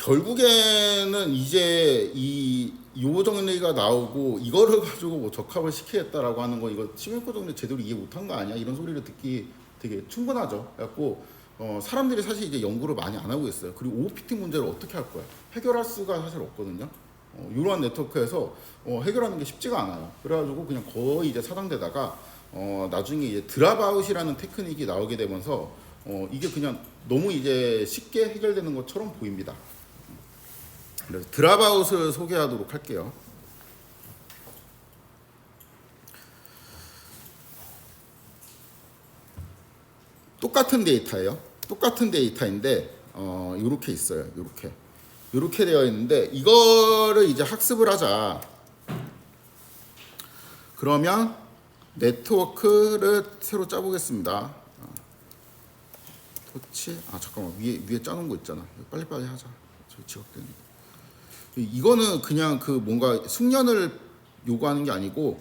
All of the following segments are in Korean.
결국에는 이제 요 정리가 나오고 이거를 가지고 뭐 적합을 시키겠다라고 하는 거 이거 시민권 정리 제대로 이해 못한 거 아니야? 이런 소리를 듣기 되게 충분하죠. 그래갖고 사람들이 사실 이제 연구를 많이 안 하고 있어요. 그리고 OPT 문제를 어떻게 할 거야? 해결할 수가 사실 없거든요. 이러한 네트워크에서 해결하는 게 쉽지가 않아요. 그래가지고 그냥 거의 이제 사장되다가 나중에 이제 드랍아웃이라는 테크닉이 나오게 되면서 이게 그냥 너무 이제 쉽게 해결되는 것처럼 보입니다. 그래서 드랍아웃을 소개하도록 할게요. 똑같은 데이터예요. 똑같은 데이터인데 이렇게 있어요. 이렇게 되어 있는데 이거를 이제 학습을 하자. 그러면 네트워크를 새로 짜보겠습니다. 토치 잠깐만 위에 짜놓은 거 있잖아. 빨리빨리 하자. 저 지각되는데. 이거는 그냥 그 뭔가 숙련을 요구하는 게 아니고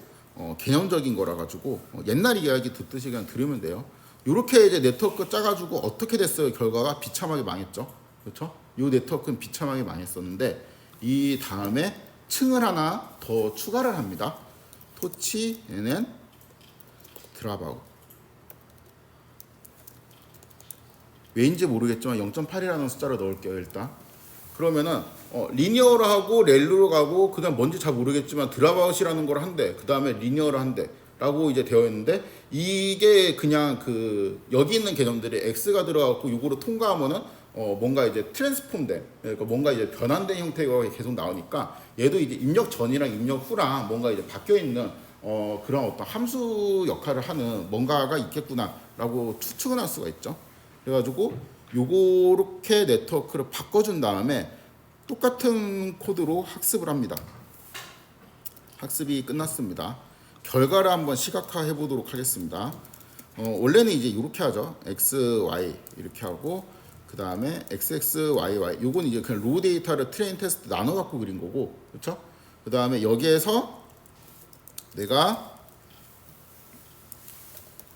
개념적인 거라 가지고 옛날 이야기 듣듯이 그냥 들으면 돼요. 이렇게 이제 네트워크 짜가지고 어떻게 됐어요? 결과가 비참하게 망했죠. 그렇죠? 이 네트워크는 비참하게 망했었는데 이 다음에 층을 하나 더 추가를 합니다. 토치에는 드랍아웃. 왜인지 모르겠지만 0.8이라는 숫자를 넣을게요. 일단 그러면은 리니어로 하고 렐루로 가고 그다음 뭔지 잘 모르겠지만 드랍아웃이라는 걸 한대. 그다음에 리니어로 한대. 라고 이제 되어 있는데 이게 그냥 그 여기 있는 개념들이 X가 들어가고 요거로 통과하면은 뭔가 이제 트랜스폼된 그러니까 뭔가 이제 변환된 형태가 계속 나오니까 얘도 이제 입력 전이랑 입력 후랑 뭔가 이제 바뀌어 있는 그런 어떤 함수 역할을 하는 뭔가가 있겠구나라고 추측을 할 수가 있죠. 그래가지고 요렇게 네트워크를 바꿔준 다음에 똑같은 코드로 학습을 합니다. 학습이 끝났습니다. 결과를 한번 시각화해 보도록 하겠습니다. 원래는 이제 이렇게 하죠. x, y 이렇게 하고 그 다음에 x, x, y, y 요건 이제 그냥 로우 데이터를 트레인 테스트 나눠 갖고 그린 거고, 그렇죠? 그 다음에 여기에서 내가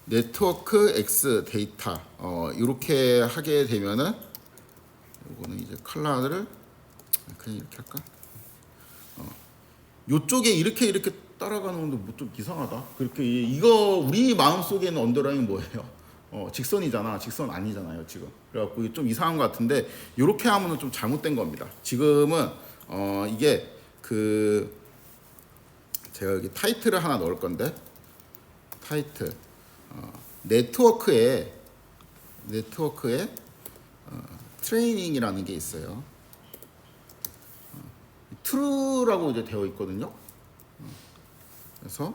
네트워크 x 데이터 이렇게 하게 되면은 요거는 이제 컬러를 그냥 이렇게 할까? 요쪽에 이렇게 따라가는 건데 뭐 좀 이상하다. 그렇게 이거 우리 마음속에 있는 언더라인 뭐예요? 직선이잖아. 직선 아니잖아요, 지금. 그래갖고 좀 이상한 것 같은데 이렇게 하면은 좀 잘못된 겁니다. 지금은 이게 그 제가 여기 타이틀을 하나 넣을 건데 타이틀 네트워크에 트레이닝이라는 게 있어요. true라고 이제 되어 있거든요. 그래서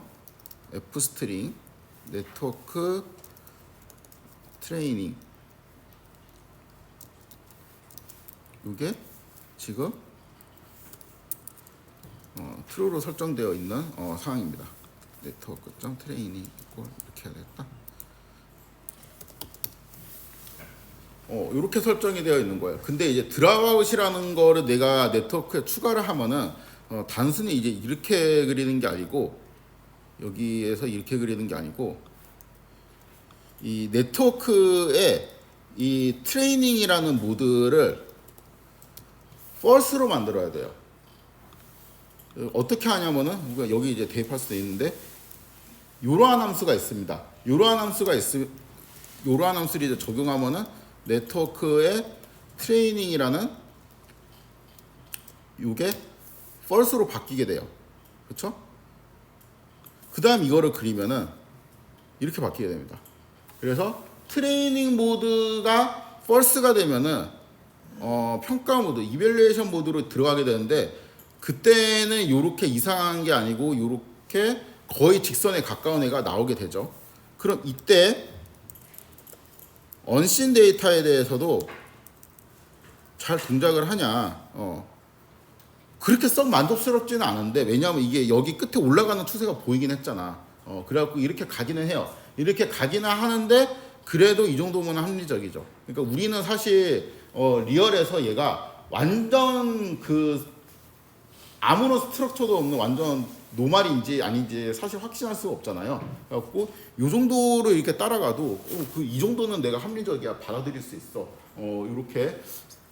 f 스트링 네트워크 트레이닝 이게 지금 true로 설정되어 있는 상황입니다. 네트워크 점 트레이닝 이렇게 해야 되겠다. 이렇게 설정이 되어 있는 거예요. 근데 이제 드랍아웃이라는 거를 내가 네트워크에 추가를 하면은 단순히 이제 이렇게 그리는 게 아니고 여기에서 이렇게 그리는 게 아니고 이 네트워크에 이 트레이닝이라는 모드를 false로 만들어야 돼요. 어떻게 하냐면은 우리가 여기 이제 대입할 수도 있는데 이러한 함수가 있습니다. 이러한 함수를 이제 적용하면은 네트워크의 트레이닝이라는 이게 false로 바뀌게 돼요. 그렇죠? 그 다음 이거를 그리면은 이렇게 바뀌게 됩니다. 그래서 트레이닝 모드가 false가 되면은 평가 모드, 이밸류에이션 모드로 들어가게 되는데 그때는 이렇게 이상한 게 아니고 이렇게 거의 직선에 가까운 애가 나오게 되죠. 그럼 이때 언신 데이터에 대해서도 잘 동작을 하냐? 그렇게 썩 만족스럽지는 않은데 왜냐하면 이게 여기 끝에 올라가는 추세가 보이긴 했잖아. 그래갖고 이렇게 가기는 해요. 이렇게 가기는 하는데 그래도 이 정도면 합리적이죠. 그러니까 우리는 사실 리얼에서 얘가 완전 그 아무런 스트럭처도 없는 완전 노말인지 아닌지 사실 확신할 수가 없잖아요. 그래갖고 이 정도로 이렇게 따라가도 이 정도는 내가 합리적이야 받아들일 수 있어. 이렇게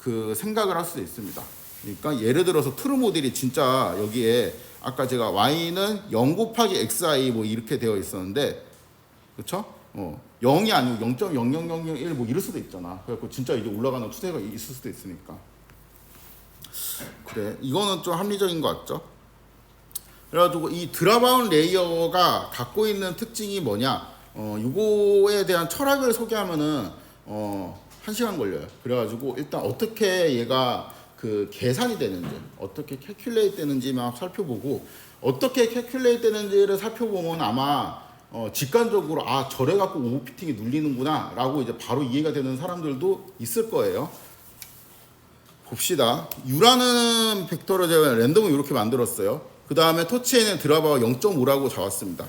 그 생각을 할 수도 있습니다. 그러니까 예를 들어서 트루 모델이 진짜 여기에 아까 제가 y는 0 곱하기 xi 뭐 이렇게 되어 있었는데, 그렇죠? 0이 아니고 0.00001 뭐 이럴 수도 있잖아. 그래갖고 진짜 이제 올라가는 추세가 있을 수도 있으니까. 그래, 이거는 좀 합리적인 것 같죠? 그래가지고 이 드랍아웃 레이어가 갖고 있는 특징이 뭐냐? 이거에 대한 철학을 소개하면은 1시간 걸려요. 그래가지고 일단 어떻게 얘가 그 계산이 되는지, 어떻게 캐큘레이트 되는지 막 살펴보고, 어떻게 캐큘레이트 되는지를 살펴보면 아마 직관적으로 저래 갖고 오버피팅이 눌리는구나 라고 이제 바로 이해가 되는 사람들도 있을 거예요. 봅시다. U라는 벡터를 제가 랜덤을 이렇게 만들었어요. 그 다음에 터치에는 드랍아웃 0.5라고 잡았습니다.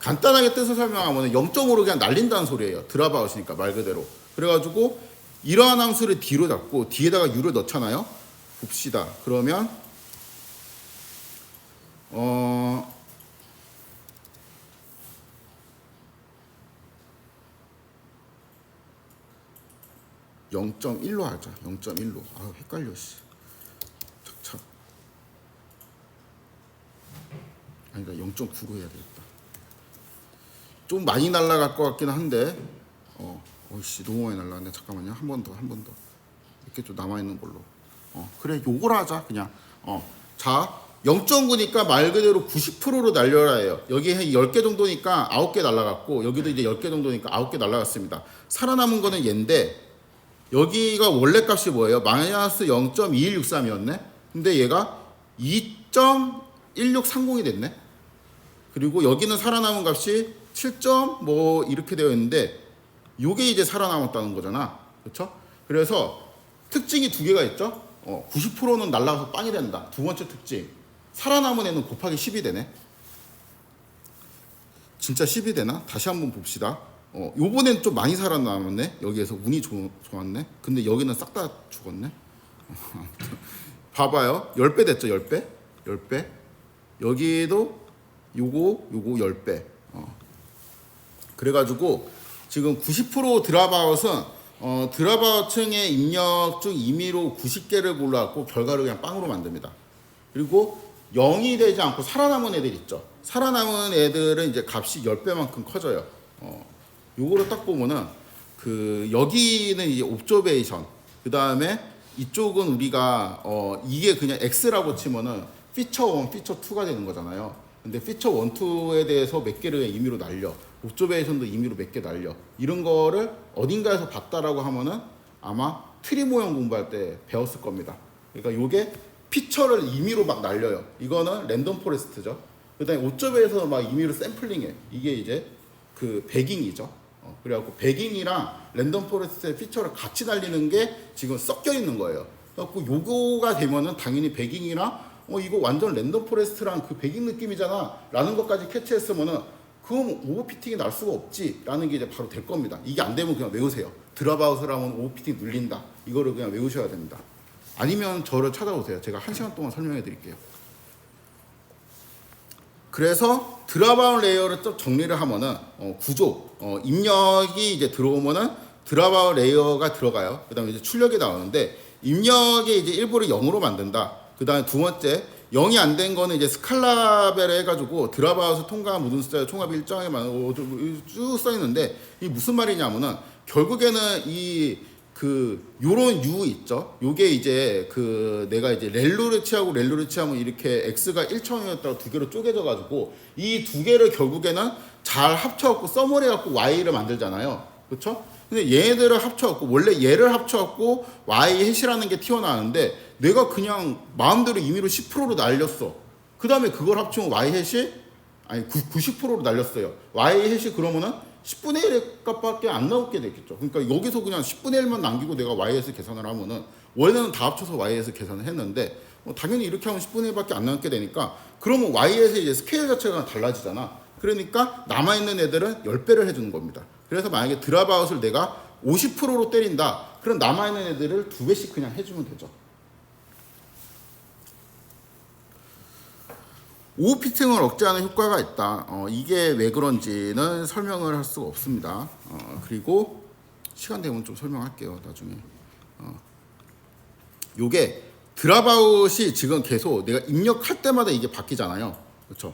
간단하게 뜻을 설명하면 0.5로 그냥 날린다는 소리예요. 드랍아웃이니까 말 그대로. 그래가지고 이러한 함수를 D로 잡고 뒤에다가 U를 넣잖아요. 봅시다. 그러면 0.1로 하자. 0.1로. 헷갈려 씨. 착착. 아니다. 0.9로 해야 되겠다. 좀 많이 날아갈 것 같긴 한데 어이씨 너무 많이 날라갔네. 잠깐만요. 한 번 더. 이렇게 좀 남아있는 걸로. 그래 요걸 하자 그냥. 자 0.9니까 말 그대로 90%로 날려라 해요. 여기 한 10개 정도니까 9개 날라갔고, 여기도 이제 10개 정도니까 9개 날라갔습니다. 살아남은 거는 얘인데, 여기가 원래 값이 뭐예요? 마이너스 0.2163이었네. 근데 얘가 2.1630이 됐네. 그리고 여기는 살아남은 값이 7. 뭐 이렇게 되어 있는데, 요게 이제 살아남았다는 거잖아. 그렇죠? 그래서 특징이 두 개가 있죠. 90%는 날라가서 빵이 된다. 두 번째 특징, 살아남은 애는 곱하기 10이 되네. 진짜 10이 되나? 다시 한번 봅시다. 요번엔 좀 많이 살아남았네. 여기에서 운이 좋았네. 근데 여기는 싹 다 죽었네. 봐봐요. 10배 됐죠. 10배. 10배. 여기도 요거 10배. 그래가지고 지금 90% 드랍아웃은 드랍아웃층의 입력 중 임의로 90개를 골라갖고 결과를 그냥 빵으로 만듭니다. 그리고 0이 되지 않고 살아남은 애들 있죠. 살아남은 애들은 이제 값이 10배만큼 커져요. 요거를 딱 보면은 여기는 이제 옵저베이션, 그 다음에 이쪽은 우리가 이게 그냥 X라고 치면은 피처 1, 피처 2가 되는 거잖아요. 근데 피처 1, 2에 대해서 몇 개를 임의로 날려, 옵저베이션도 임의로 몇 개 날려, 이런 거를 어딘가에서 봤다라고 하면은 아마 트리 모형 공부할 때 배웠을 겁니다. 그러니까 요게 피처를 임의로 막 날려요. 이거는 랜덤 포레스트죠. 그 다음에 옵저베에서 막 임의로 샘플링해. 이게 이제 그 배깅이죠. 그래갖고 배깅이랑 랜덤 포레스트의 피처를 같이 날리는 게 지금 섞여 있는 거예요. 그래갖고 요거가 되면은 당연히 배깅이랑 이거 완전 랜덤 포레스트랑 그 배깅 느낌이잖아 라는 것까지 캐치했으면은 그럼 오버피팅이 날 수가 없지 라는 게 이제 바로 될 겁니다. 이게 안 되면 그냥 외우세요. 드랍아웃을 하면 오버피팅 눌린다. 이거를 그냥 외우셔야 됩니다. 아니면 저를 찾아오세요. 제가 1시간 동안 설명해 드릴게요. 그래서 드랍아웃 레이어를 좀 정리를 하면은 구조, 입력이 이제 들어오면은 드랍아웃 레이어가 들어가요. 그 다음에 이제 출력이 나오는데, 입력이 이제 일부를 0으로 만든다. 그 다음에 두 번째, 0이 안 된 거는 이제 스칼라벨을 해가지고 드랍아웃을 통과한 모든 숫자의 총합이 일정하게 쭉 써 있는데, 이 무슨 말이냐면은 결국에는 요런 U 있죠. 요게 이제 내가 이제 렐루를 취하고 렐루를 취하면 이렇게 X가 1청이었다가 두 개로 쪼개져 가지고 이 두 개를 결국에는 잘 합쳐갖고 써머리 갖고 Y를 만들잖아요. 그렇죠? 근데 얘네들을 합쳐갖고, 원래 얘를 합쳐갖고 Y 해시라는 게 튀어나오는데, 내가 그냥 마음대로 임의로 10%로 날렸어. 그 다음에 그걸 합치면 Y 해시 90%로 날렸어요. Y 해시 그러면은 10분의 1의 값밖에 안 나오게 되겠죠. 그러니까 여기서 그냥 10분의 1만 남기고 내가 YS 계산을 하면은, 원래는 다 합쳐서 YS 계산을 했는데 당연히 이렇게 하면 10분의 1밖에 안 남게 되니까, 그러면 Y에서 이제 스케일 자체가 달라지잖아. 그러니까 남아있는 애들은 10배를 해주는 겁니다. 그래서 만약에 드랍아웃을 내가 50%로 때린다. 그럼 남아있는 애들을 2배씩 그냥 해주면 되죠. 오버피팅을 억제하는 효과가 있다. 이게 왜 그런지는 설명을 할 수가 없습니다. 그리고 시간 되면 좀 설명할게요. 나중에. 요게 드랍아웃이 지금 계속 내가 입력할 때마다 이게 바뀌잖아요. 그렇죠?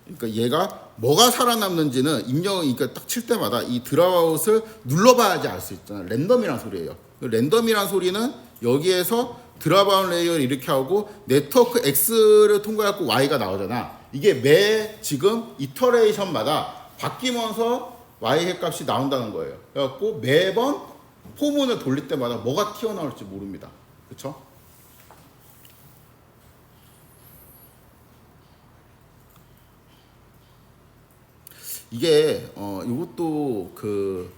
그러니까 얘가 뭐가 살아남는지는 입력, 그러니까 딱 칠 때마다 이 드랍아웃을 눌러봐야지 알 수 있잖아요. 랜덤이란 소리예요. 랜덤이란 소리는 여기에서 드랍아웃 레이어를 이렇게 하고 네트워크 X를 통과해갖고 Y가 나오잖아. 이게 매 지금 이터레이션마다 바뀌면서 Y 값이 나온다는 거예요. 그래갖고 매번 포문을 돌릴 때마다 뭐가 튀어나올지 모릅니다. 그렇죠? 이게 이것도 그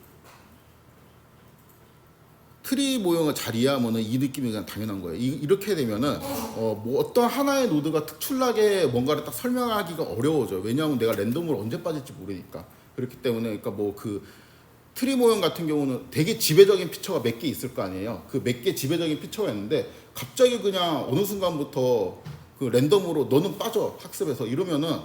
트리 모형을 잘 이해하면은 이 느낌이 그냥 당연한 거예요. 이렇게 되면은 뭐 어떤 하나의 노드가 특출나게 뭔가를 딱 설명하기가 어려워져. 왜냐하면 내가 랜덤으로 언제 빠질지 모르니까. 그렇기 때문에 그러니까 뭐 그 트리 모형 같은 경우는 되게 지배적인 피처가 몇 개 있을 거 아니에요. 그 몇 개 지배적인 피처가 있는데 갑자기 그냥 어느 순간부터 그 랜덤으로 너는 빠져 학습에서 이러면은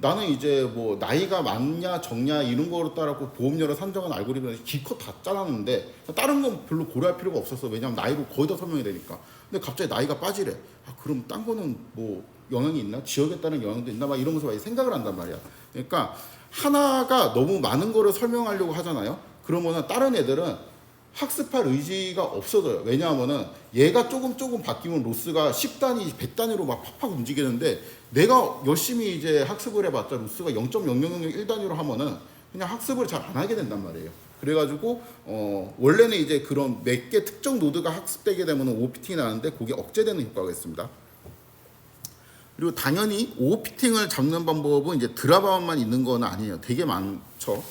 나는 이제 뭐 나이가 많냐 적냐 이런 거로 따라고 보험료를 산정한 알고리즘을 기껏 다 짜놨는데 다른 건 별로 고려할 필요가 없었어. 왜냐면 나이로 거의 다 설명이 되니까. 근데 갑자기 나이가 빠지래. 아 그럼 딴 거는 뭐 영향이 있나? 지역에 따른 영향도 있나? 막 이러면서 막 생각을 한단 말이야. 그러니까 하나가 너무 많은 거를 설명하려고 하잖아요. 그러면은 다른 애들은 학습할 의지가 없어져요. 왜냐하면은 얘가 조금 바뀌면 로스가 10단위, 100단위로 막 팍팍 움직이는데 내가 열심히 이제 학습을 해봤자 로스가 0.0001단위로 하면은 그냥 학습을 잘 안 하게 된단 말이에요. 그래가지고 원래는 이제 그런 몇 개 특정 노드가 학습되게 되면은 오버피팅이 나는데 그게 억제되는 효과가 있습니다. 그리고 당연히 오버피팅을 잡는 방법은 이제 드랍아웃만 있는 건 아니에요. 되게 많죠.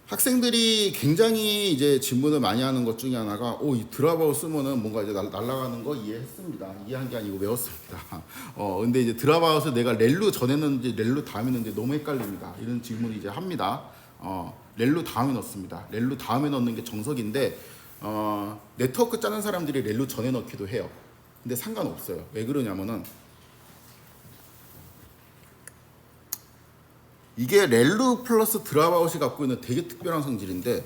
학생들이 굉장히 이제 질문을 많이 하는 것 중에 하나가 이 드랍아웃 쓰면은 뭔가 이제 날아가는 거 이해했습니다. 이해한 게 아니고 외웠습니다. 근데 이제 드랍아웃을 내가 렐루 전에 넣는지 렐루 다음에 넣는지 너무 헷갈립니다. 이런 질문을 이제 합니다. 렐루 다음에 넣습니다. 렐루 다음에 넣는 게 정석인데 네트워크 짜는 사람들이 렐루 전에 넣기도 해요. 근데 상관없어요. 왜 그러냐면은 이게 렐루 플러스 드랍아웃이 갖고 있는 되게 특별한 성질인데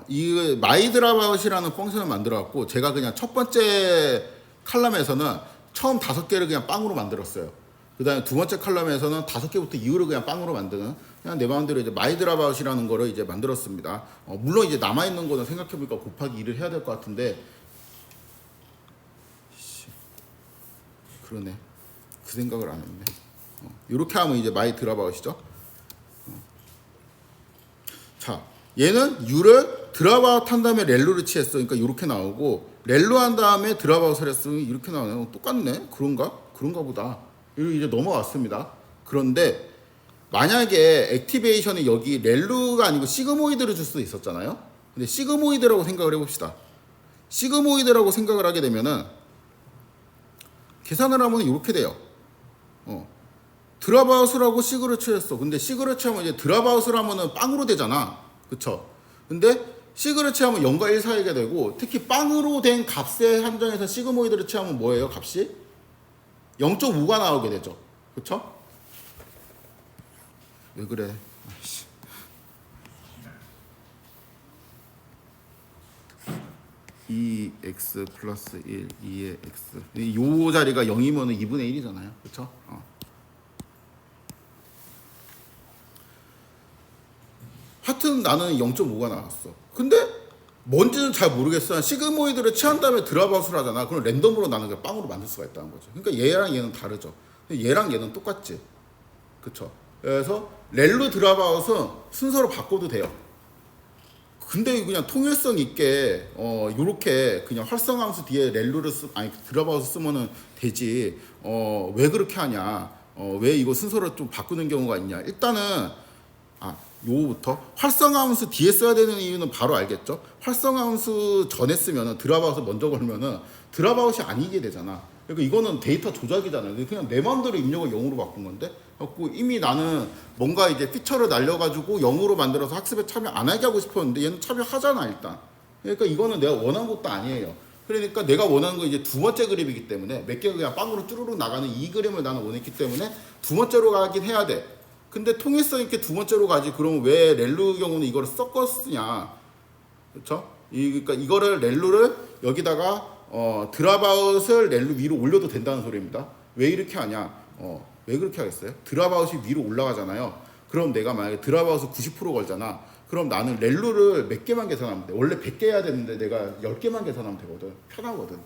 이 마이 드랍아웃이라는 펑션을 만들어 갖고 제가 그냥 첫 번째 칼럼에서는 처음 5개를 그냥 빵으로 만들었어요. 그 다음에 두 번째 칼럼에서는 5개부터 이후로 그냥 빵으로 만드는 그냥 내 마음대로 이제 마이 드랍아웃이라는 거를 이제 만들었습니다. 물론 이제 남아있는 거는 생각해보니까 곱하기 2를 해야 될 것 같은데 그러네. 그 생각을 안 했네. 이렇게 하면 이제 마이 드랍아웃이죠. 자, 얘는 U를 드랍아웃 한 다음에 렐루를 취했어. 그러니까 이렇게 나오고 렐루 한 다음에 드랍아웃을 했으면 이렇게 나오네. 똑같네. 그런가 보다. 이렇게 이제 넘어왔습니다. 그런데 만약에 액티베이션이 여기 렐루가 아니고 시그모이드를 줄 수도 있었잖아요. 근데 시그모이드라고 생각을 해봅시다. 시그모이드라고 생각을 하게 되면은 계산을 하면 이렇게 돼요. 드랍아웃을 하고 시그를 취했어. 근데 시그를 취하면 이제 드랍아웃을 하면은 빵으로 되잖아. 그쵸? 근데 시그를 취하면 0과 1 사이가 되고 특히 빵으로 된 값에 한정해서 시그모이드를 취하면 뭐예요? 값이? 0.5가 나오게 되죠. 그쵸? 왜 그래? 2x 플러스 1, 2의 x. 이 자리가 0이면 2분의 1이잖아요. 그쵸? 하여튼 나는 0.5가 나왔어. 근데 뭔지는 잘 모르겠어. 시그모이드를 취한 다음에 드랍아웃을 하잖아. 그럼 랜덤으로 나는 그냥 빵으로 만들 수가 있다는 거죠. 그러니까 얘랑 얘는 다르죠. 얘랑 얘는 똑같지. 그쵸? 그래서 렐루 드랍아웃은 순서로 바꿔도 돼요. 근데 그냥 통일성 있게 요렇게 그냥 활성함수 뒤에 렐루를 드랍아웃을 쓰면은 되지. 왜 그렇게 하냐? 왜 이거 순서를 좀 바꾸는 경우가 있냐? 일단은 요거부터 활성함수 뒤에 써야 되는 이유는 바로 알겠죠? 활성함수 전에 쓰면은 드랍아웃을 먼저 걸면은 드랍아웃이 아니게 되잖아. 그러니까 이거는 데이터 조작이잖아요. 그냥 내 마음대로 입력을 0으로 바꾼 건데, 그래갖고 이미 나는 뭔가 이제 피처를 날려가지고 0으로 만들어서 학습에 참여 안 하게 하고 싶었는데 얘는 참여하잖아 일단. 그러니까 이거는 내가 원하는 것도 아니에요. 그러니까 내가 원하는 건 이제 두 번째 그림이기 때문에 몇 개가 그냥 빵으로 쭈루룩 나가는 이 그림을 나는 원했기 때문에 두 번째로 가긴 해야 돼. 근데 통일성 있게 두 번째로 가지. 그러면 왜 렐루 경우는 이거를 섞어 쓰냐? 그렇죠? 그러니까 이거를 렐루를 여기다가 드랍아웃을 렐루 위로 올려도 된다는 소리입니다. 왜 이렇게 하냐? 왜 그렇게 하겠어요? 드랍아웃이 위로 올라가잖아요. 그럼 내가 만약에 드랍아웃을 90% 걸잖아. 그럼 나는 렐루를 몇 개만 계산하면 돼. 원래 100개 해야 되는데 내가 10개만 계산하면 되거든. 편하거든.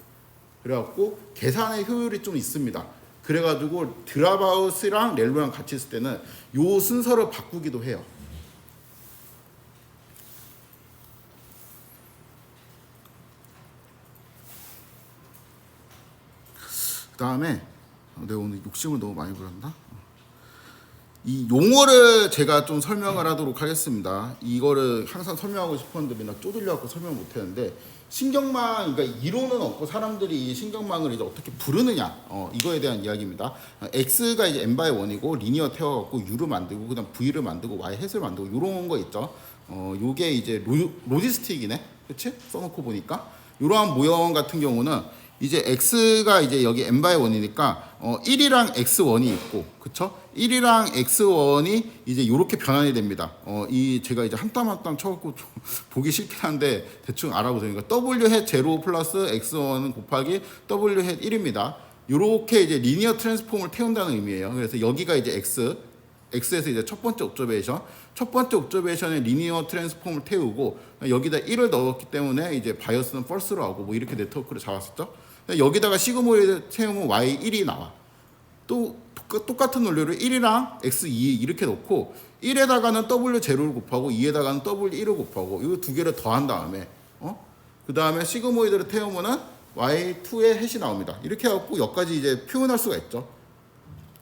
그래갖고 계산의 효율이 좀 있습니다. 그래가지고 드랍아웃이랑 렐루랑 같이 있을 때는 요 순서를 바꾸기도 해요. 그 다음에 내가 오늘 욕심을 너무 많이 부렸나? 이 용어를 제가 좀 설명을 하도록 하겠습니다. 이거를 항상 설명하고 싶었는데 맨날 쪼들려갖고 설명 못했는데 신경망, 그러니까 이론은 없고 사람들이 이 신경망을 이제 어떻게 부르느냐, 이거에 대한 이야기입니다. X가 이제 n/1이고 리니어 태워갖고 U를 만들고 그다음 V를 만들고 Y 햇을 만들고 이런 거 있죠. 요게 이제 로지스틱이네, 그렇지? 써놓고 보니까 이러한 모형 같은 경우는 이제 x가 이제 여기 n/1이니까 1이랑 x1이 있고, 그쵸? 1이랑 x1이 이제 이렇게 변환이 됩니다. 이 제가 이제 한 땀 한 땀 쳐갖고 좀 보기 싫긴 한데 대충 알아보세요. 그러니까 w hat 0 플러스 x1은 곱하기 w hat 1입니다. 이렇게 이제 리니어 트랜스폼을 태운다는 의미예요. 그래서 여기가 이제 x에서 이제 첫 번째 옵저베이션의 리니어 트랜스폼을 태우고 여기다 1을 넣었기 때문에 이제 바이어스는 false로 하고 뭐 이렇게 네트워크를 잡았었죠. 여기다가 시그모이드 태우면 y1이 나와. 또 똑같은 논리를 1이랑 x2 이렇게 놓고 1에다가는 w0를 곱하고 2에다가는 w1을 곱하고 이 두 개를 더한 다음에 그 다음에 시그모이드를 태우면은 y2의 햇이 나옵니다. 이렇게 해갖고 여기까지 이제 표현할 수가 있죠.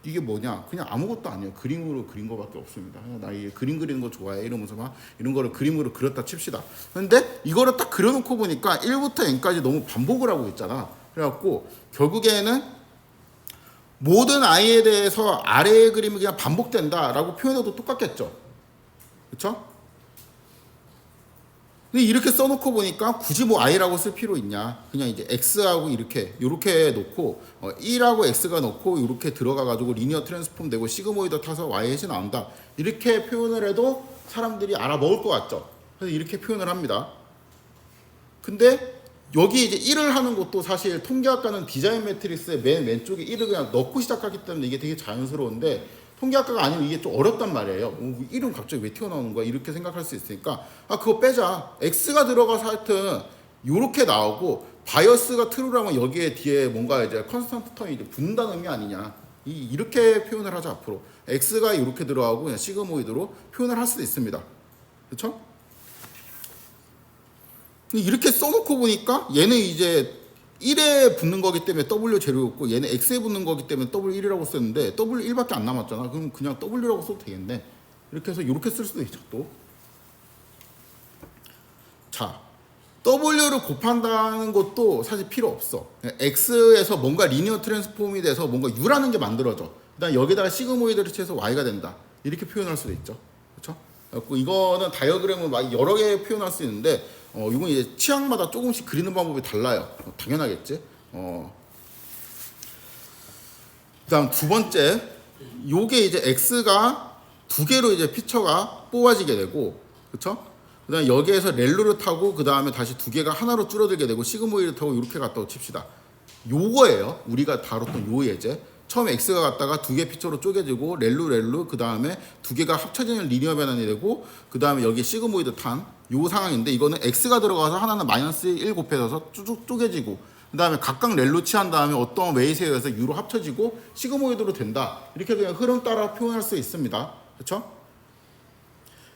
이게 뭐냐? 그냥 아무것도 아니에요. 그림으로 그린 거밖에 없습니다. 나 이 그림 그리는 거 좋아해 이러면서 막 이런 거를 그림으로 그렸다 칩시다. 근데 이거를 딱 그려놓고 보니까 1부터 n까지 너무 반복을 하고 있잖아. 그래갖고 결국에는 모든 i에 대해서 아래의 그림이 그냥 반복된다라고 표현해도 똑같겠죠. 그렇죠? 근데 이렇게 써놓고 보니까 굳이 뭐 i라고 쓸 필요 있냐? 그냥 이제 x하고 이렇게 놓고 1하고 x가 놓고 이렇게 들어가가지고 리니어 트랜스폼 되고 시그모이드 타서 y 햇이 나온다. 이렇게 표현을 해도 사람들이 알아먹을 것 같죠. 그래서 이렇게 표현을 합니다. 근데 여기 이제 1을 하는 것도 사실 통계학과는 디자인 매트릭스의 맨 왼쪽에 1을 그냥 넣고 시작하기 때문에 이게 되게 자연스러운데 통계학과가 아니면 이게 좀 어렵단 말이에요. 1은 갑자기 왜 튀어나오는 거야? 이렇게 생각할 수 있으니까 그거 빼자. X가 들어가서 하여튼 이렇게 나오고 바이어스가 트루라면 여기에 뒤에 뭔가 이제 컨스턴트 텀이 이제 붙는다는 의미 아니냐. 이렇게 표현을 하자 앞으로. X가 이렇게 들어가고 그냥 시그모이드로 표현을 할 수도 있습니다. 그렇죠? 이렇게 써놓고 보니까 얘는 이제 1에 붙는 거기 때문에 W0였고 얘는 X에 붙는 거기 때문에 W1이라고 썼는데 W1밖에 안 남았잖아. 그럼 그냥 W라고 써도 되겠네. 이렇게 해서 이렇게 쓸 수도 있죠 또. 자, W를 곱한다는 것도 사실 필요 없어. X에서 뭔가 리니어 트랜스폼이 돼서 뭔가 U라는 게 만들어져. 그다음 여기다가 시그모이드를 쳐서 Y가 된다. 이렇게 표현할 수도 있죠. 그렇죠? 이거는 다이어그램을 막 여러 개 표현할 수 있는데 이건 이제 취향마다 조금씩 그리는 방법이 달라요. 당연하겠지. 그다음 두 번째, 요게 이제 x가 두 개로 이제 피처가 뽑아지게 되고, 그렇죠? 그다음 여기에서 렐루를 타고 그 다음에 다시 두 개가 하나로 줄어들게 되고 시그모이드를 타고 이렇게 갔다고 칩시다. 요거예요. 우리가 다뤘던 요 예제. 처음에 x가 갔다가 두 개 피처로 쪼개지고 렐루 그 다음에 두 개가 합쳐지는 리니어 변환이 되고 그 다음에 여기 시그모이드 탄 요 상황인데 이거는 x가 들어가서 하나는 마이너스 1 곱해서 쭉 쪼개지고 그 다음에 각각 렐루 취한 다음에 어떤 웨이트에 의해서 u로 합쳐지고 시그모이드로 된다. 이렇게 그냥 흐름 따라 표현할 수 있습니다. 그렇죠?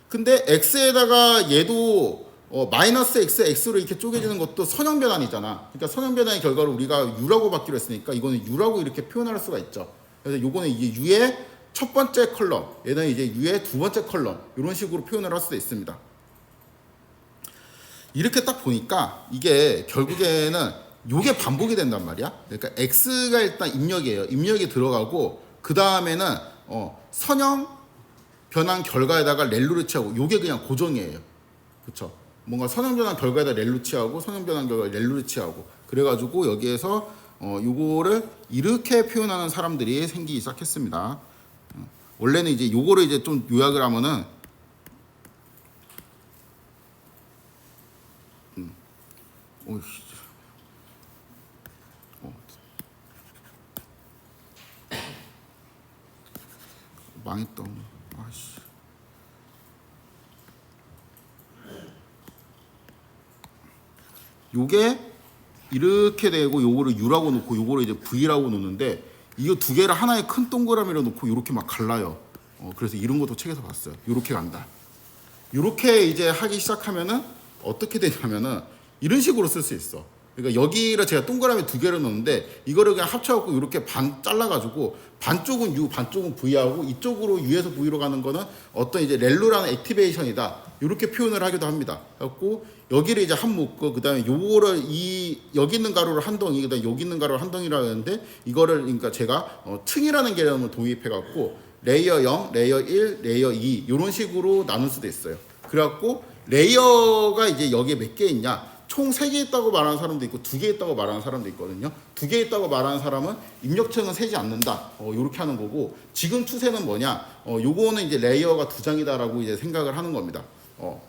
근데 x에다가 얘도 마이너스 x, x로 이렇게 쪼개지는 것도 선형 변환이잖아. 그러니까 선형 변환의 결과를 우리가 u라고 받기로 했으니까 이거는 u라고 이렇게 표현할 수가 있죠. 그래서 요거는 이제 u의 첫 번째 컬럼, 얘는 이제 u의 두 번째 컬럼 이런 식으로 표현을 할 수도 있습니다. 이렇게 딱 보니까 이게 결국에는 요게 반복이 된단 말이야. 그러니까 x가 일단 입력이에요. 입력이 들어가고 그 다음에는 선형 변환 결과에다가 렐루를 취하고 요게 그냥 고정이에요. 그렇죠? 뭔가 선형 변환 결과에다 렐루 취하고 선형 변환 결과에 렐루를 취하고 그래가지고 여기에서 요거를 이렇게 표현하는 사람들이 생기기 시작했습니다. 원래는 이제 요거를 이제 좀 요약을 하면은 망했다. 아씨. 요게 이렇게 되고 요거를 U라고 놓고 요거를 이제 V라고 놓는데 이거 두 개를 하나의 큰 동그라미로 놓고 요렇게 막 갈라요. 그래서 이런 것도 책에서 봤어요. 요렇게 간다. 요렇게 이제 하기 시작하면은 어떻게 되냐면은 이런 식으로 쓸 수 있어. 그러니까 여기를 제가 동그라미 두 개를 넣는데 이거를 그냥 합쳐갖고 이렇게 반 잘라가지고 반쪽은 U, 반쪽은 V하고 이쪽으로 U에서 V로 가는 거는 어떤 이제 렐루라는 액티베이션이다. 이렇게 표현을 하기도 합니다. 그래갖고 여기를 이제 한 묶고 그다음에 요거를 여기 있는 가루를 한 덩이, 그다음에 여기 있는 가루를 한 덩이라고 했는데 이거를 그러니까 제가 층이라는 개념을 도입해갖고 레이어 0, 레이어 1, 레이어 2 이런 식으로 나눌 수도 있어요. 그래갖고 레이어가 이제 여기에 몇 개 있냐? 총 3개 있다고 말하는 사람도 있고 2개 있다고 말하는 사람도 있거든요. 2개 있다고 말하는 사람은 입력층은 세지 않는다. 요렇게 하는 거고 지금 추세는 뭐냐? 요거는 이제 레이어가 2장이다라고 이제 생각을 하는 겁니다.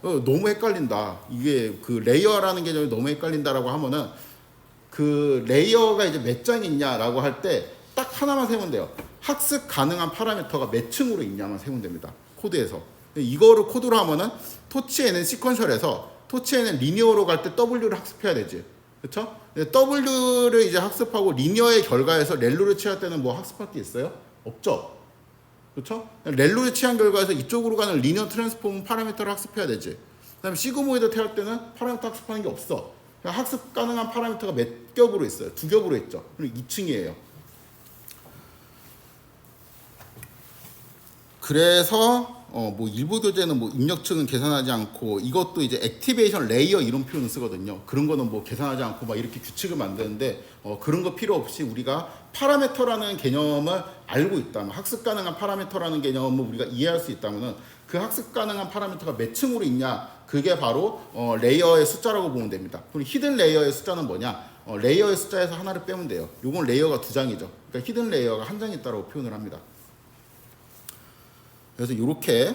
너무 헷갈린다. 이게 그 레이어라는 개념이 너무 헷갈린다라고 하면은 그 레이어가 이제 몇 장 있냐라고 할 때 딱 하나만 세면 돼요. 학습 가능한 파라미터가 몇 층으로 있냐만 세면 됩니다. 코드에서. 이거를 코드로 하면은 토치에는 시퀀셜에서 토치에는 리니어로 갈 때 W를 학습해야 되지. 그쵸? W를 이제 학습하고 리니어의 결과에서 렐루를 취할 때는 뭐 학습할 게 있어요? 없죠. 그쵸? 렐루를 취한 결과에서 이쪽으로 가는 리니어 트랜스폼 파라미터를 학습해야 되지. 그 다음에 시그모이드 태할 때는 파라미터 학습하는 게 없어. 학습 가능한 파라미터가 몇 겹으로 있어요? 2겹으로 있죠. 그럼 2층이에요. 그래서 뭐 일부 교재는 뭐 입력층은 계산하지 않고 이것도 이제 액티베이션 레이어 이런 표현을 쓰거든요. 그런 거는 뭐 계산하지 않고 막 이렇게 규칙을 만드는데 그런 거 필요 없이 우리가 파라미터라는 개념을 알고 있다면 학습 가능한 파라미터라는 개념을 우리가 이해할 수 있다면은 그 학습 가능한 파라미터가 몇 층으로 있냐 그게 바로 레이어의 숫자라고 보면 됩니다. 그럼 히든 레이어의 숫자는 뭐냐? 레이어의 숫자에서 하나를 빼면 돼요. 요건 레이어가 2장이죠. 그러니까 히든 레이어가 한 장 있다고 표현을 합니다. 그래서 이렇게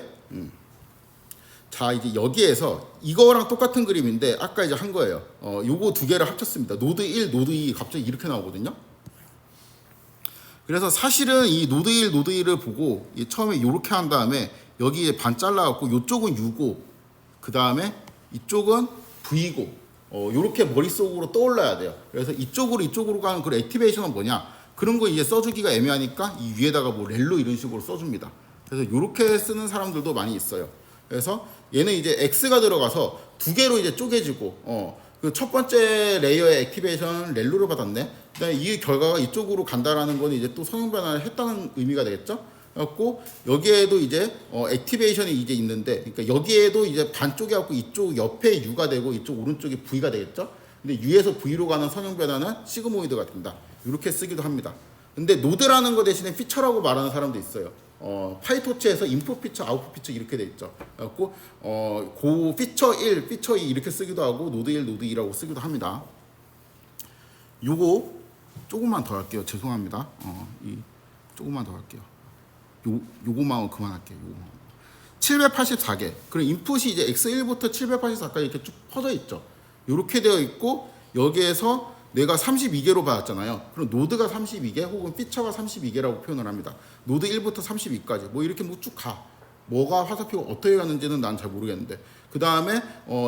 자 이제 여기에서 이거랑 똑같은 그림인데 아까 이제 한 거예요. 요거 두 개를 합쳤습니다. 노드 1, 노드 2 갑자기 이렇게 나오거든요. 그래서 사실은 이 노드 1, 노드 2를 보고 처음에 이렇게 한 다음에 여기에 반 잘라갖고 이쪽은 U고 그 다음에 이쪽은 V고 요렇게 머릿속으로 떠올라야 돼요. 그래서 이쪽으로 가는 그 액티베이션은 뭐냐? 그런 거 이제 써주기가 애매하니까 이 위에다가 뭐 렐로 이런 식으로 써줍니다. 그래서 이렇게 쓰는 사람들도 많이 있어요. 그래서 얘는 이제 X가 들어가서 두 개로 이제 쪼개지고 그 첫 번째 레이어의 액티베이션 렐로를 받았네. 그다음에 이 결과가 이쪽으로 간다라는 건 이제 또 성형 변화를 했다는 의미가 되겠죠. 그래갖고 여기에도 이제 액티베이션이 이제 있는데, 그러니까 여기에도 이제 반쪽이 갖고 이쪽 옆에 U가 되고 이쪽 오른쪽이 V가 되겠죠. 근데 U에서 V로 가는 성형 변화는 시그모이드가 된다. 이렇게 쓰기도 합니다. 근데 노드라는 거 대신에 피처라고 말하는 사람도 있어요. 파이토치에서 인풋 피처, 아웃풋 피처 이렇게 돼 있죠. 그래갖고 고 피처 1, 피처 2 이렇게 쓰기도 하고 노드 1, 노드 2라고 쓰기도 합니다. 요거 조금만 더 할게요. 죄송합니다. 조금만 더 할게요. 요거만 그만할게요. 요거만. 784개. 그럼 인풋이 이제 x1부터 784까지 이렇게 쭉 퍼져 있죠. 이렇게 되어 있고 여기에서 내가 32개로 받았잖아요. 그럼 노드가 32개 혹은 피처가 32개라고 표현을 합니다. 노드 1부터 32까지 뭐 이렇게 뭐 쭉 가. 뭐가 화살표가 어떻게 가는지는 난 잘 모르겠는데 그 다음에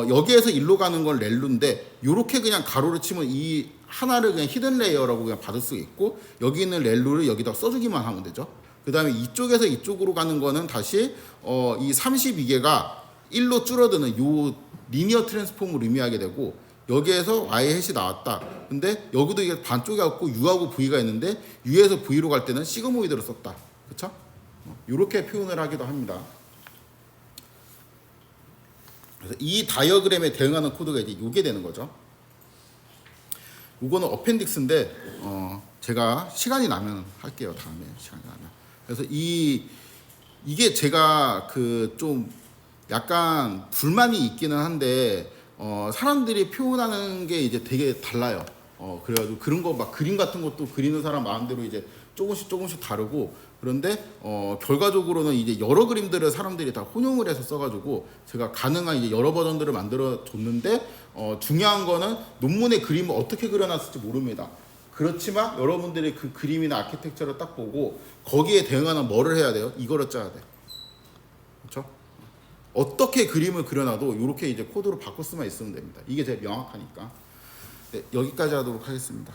여기에서 일로 가는 건 렐루인데 이렇게 그냥 가로를 치면 이 하나를 그냥 히든 레이어라고 그냥 받을 수 있고 여기 있는 렐루를 여기다 써주기만 하면 되죠. 그 다음에 이쪽에서 이쪽으로 가는 거는 다시 이 32개가 1로 줄어드는 요 리니어 트랜스폼을 의미하게 되고 여기에서 y 햇이 나왔다. 근데 여기도 이게 반쪽이 갖고 u하고 v가 있는데 u에서 v로 갈 때는 시그모이드로 썼다. 그렇죠? 이렇게 표현을 하기도 합니다. 그래서 이 다이어그램에 대응하는 코드가 이제 이게 되는 거죠. 이거는 어펜딕스인데 제가 시간이 나면 할게요. 다음에 시간이 나면. 그래서 이게 제가 그 좀 약간 불만이 있기는 한데 사람들이 표현하는 게 이제 되게 달라요. 그래가지고 그런 거 막 그림 같은 것도 그리는 사람 마음대로 이제 조금씩 다르고 그런데 결과적으로는 이제 여러 그림들을 사람들이 다 혼용을 해서 써가지고 제가 가능한 이제 여러 버전들을 만들어 줬는데 중요한 거는 논문의 그림을 어떻게 그려놨을지 모릅니다. 그렇지만 여러분들이 그 그림이나 아키텍처를 딱 보고 거기에 대응하는 뭐를 해야 돼요? 이거를 짜야 돼. 그렇죠? 어떻게 그림을 그려놔도 이렇게 이제 코드로 바꿀 수만 있으면 됩니다. 이게 제일 명확하니까. 네, 여기까지 하도록 하겠습니다.